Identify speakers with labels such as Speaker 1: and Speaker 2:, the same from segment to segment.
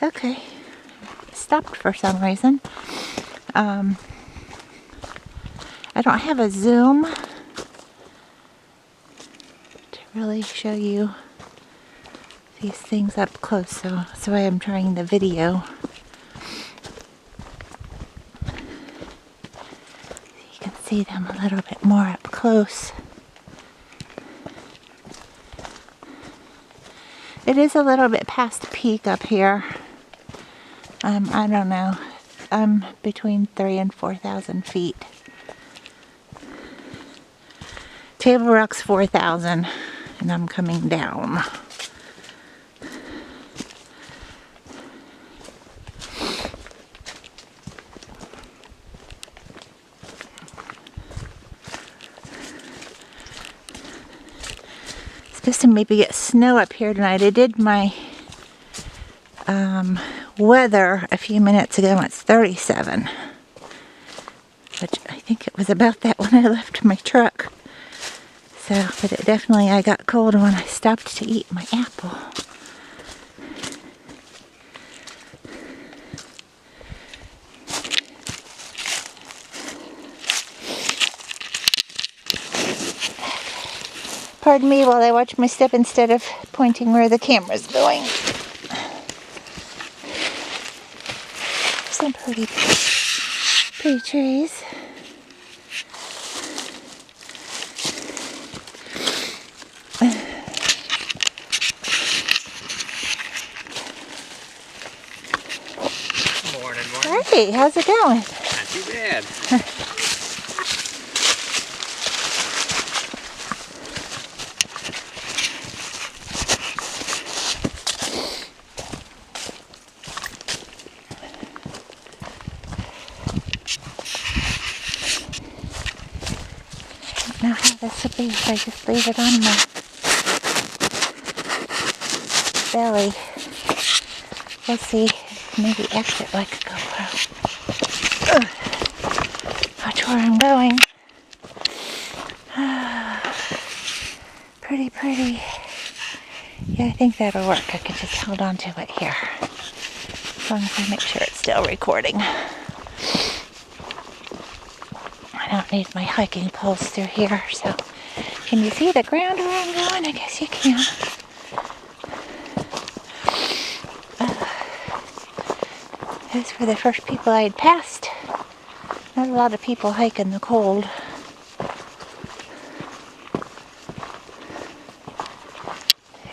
Speaker 1: Okay, stopped for some reason. I don't have a zoom to really show you these things up close, so that's why I'm trying the video. You can see them a little bit more up close. It is a little bit past peak up here. I don't know. I'm between 3,000 and 4,000 feet. Table Rock's 4,000, and I'm coming down. Supposed to maybe get snow up here tonight. I did my weather a few minutes ago, and it's 37. Which I think it was about that when I left my truck. So, but it definitely, I got cold when I stopped to eat my apple. Pardon me while I watch my step instead of pointing where the camera's going. Some pretty trees.
Speaker 2: Morning.
Speaker 1: Hey, how's it going?
Speaker 2: Not too bad.
Speaker 1: I don't know how this will be if I just leave it on my belly. We'll see. Maybe exit like a GoPro. Watch where I'm going. Pretty. Yeah, I think that'll work. I could just hold on to it here. As long as I make sure it's still recording. I don't need my hiking poles through here, so can you see the ground where I'm going? I guess you can. Those were the first people I had passed. Not a lot of people hike in the cold.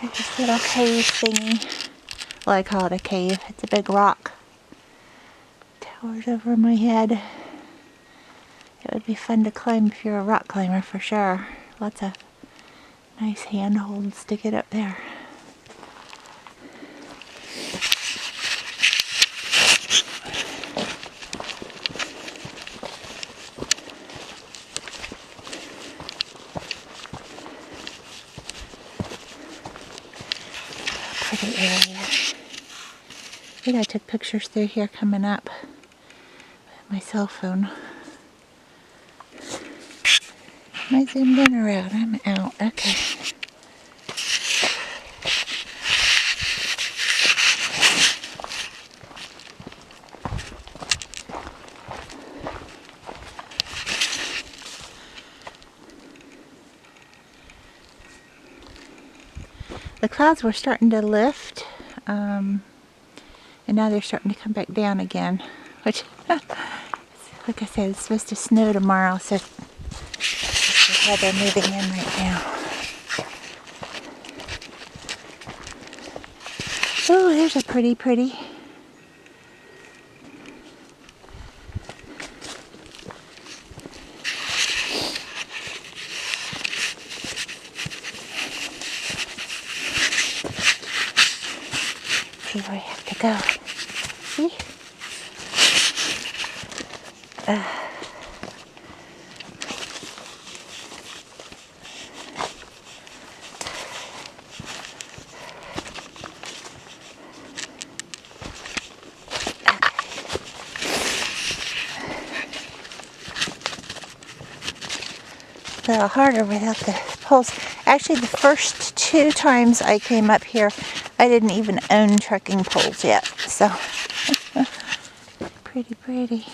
Speaker 1: There's this little cave thingy. Well, I call it a cave. It's a big rock. Towers over my head. It would be fun to climb if you're a rock climber for sure. Lots of nice handholds to get up there. Pretty area. I think I took pictures through here coming up with my cell phone. Am I zoomed in or out? I'm out. Okay. The clouds were starting to lift, and now they're starting to come back down again, which, like I said, it's supposed to snow tomorrow, so that's why they're moving in right now. Oh, there's a pretty. See where I have to go. See? A little harder without the poles. Actually, the first 2 times I came up here, I I didn't even own trekking poles yet, so pretty pretty.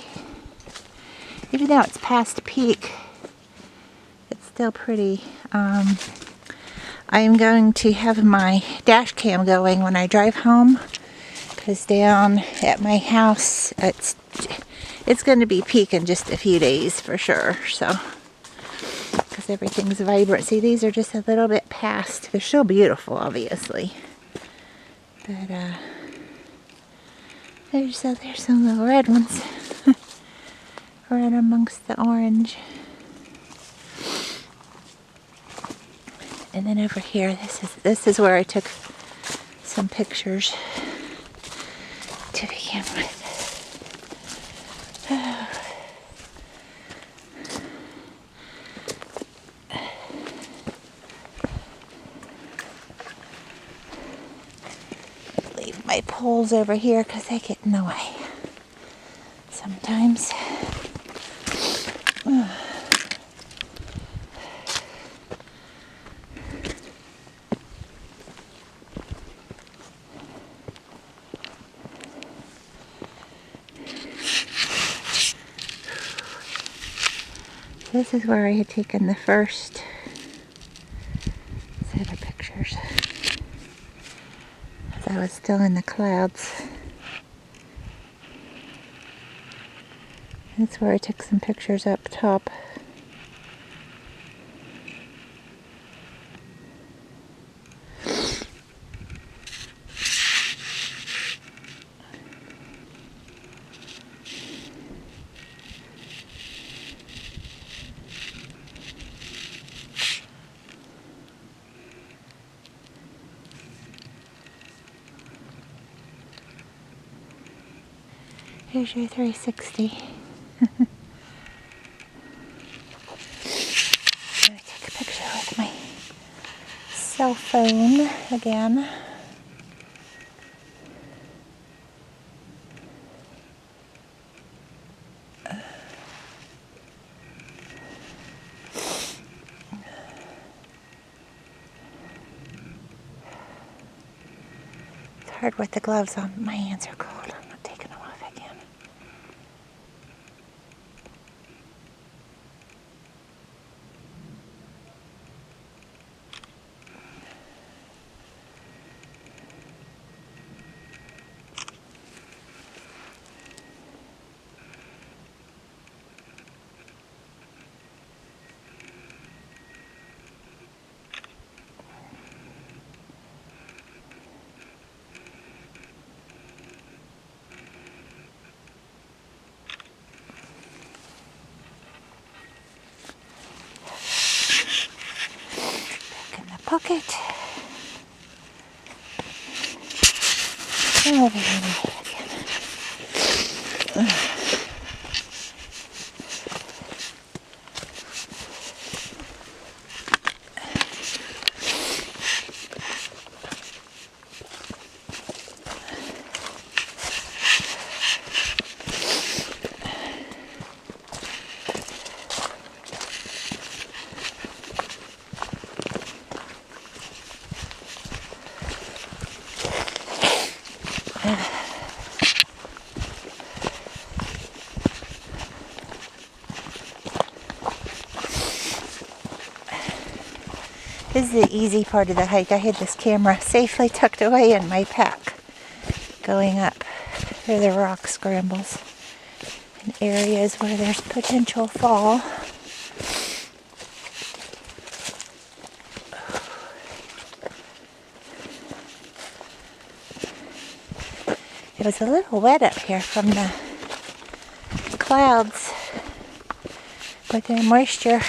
Speaker 1: Even though it's past peak, it's still pretty. I am going to have my dash cam going when I drive home, because down at my house it's going to be peak in just a few days for sure. So, because everything's vibrant. See, these are just a little bit past. They're still beautiful, obviously, but there's some little red ones right amongst the orange. And then over here, this is where I took some pictures to begin with. Leave my poles over here because they get in the way sometimes. This is where I had taken the first set of pictures. As I was still in the clouds. That's where I took some pictures up top. Here's your 360. I'm going to take a picture with my cell phone again. It's hard with the gloves on. My hands are cold. I'm not taking them off again. Pocket. Oh, over here again. This is the easy part of the hike. I had this camera safely tucked away in my pack going up through the rock scrambles in areas where there's potential fall. It was a little wet up here from the clouds with their moisture.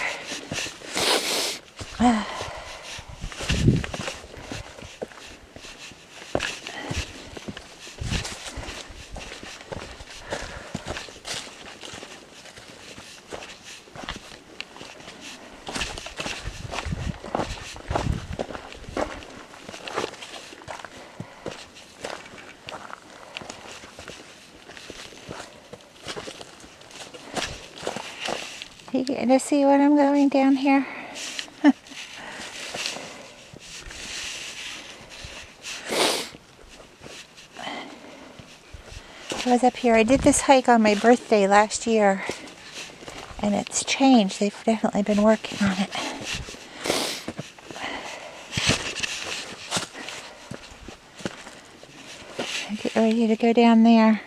Speaker 1: You getting to see what I'm going down here? I was up here. I did this hike on my birthday last year, and it's changed. They've definitely been working on it. I get ready to go down there.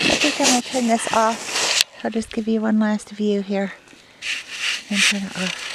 Speaker 1: I think I'm going to turn this off. I'll just give you one last view here and turn it off.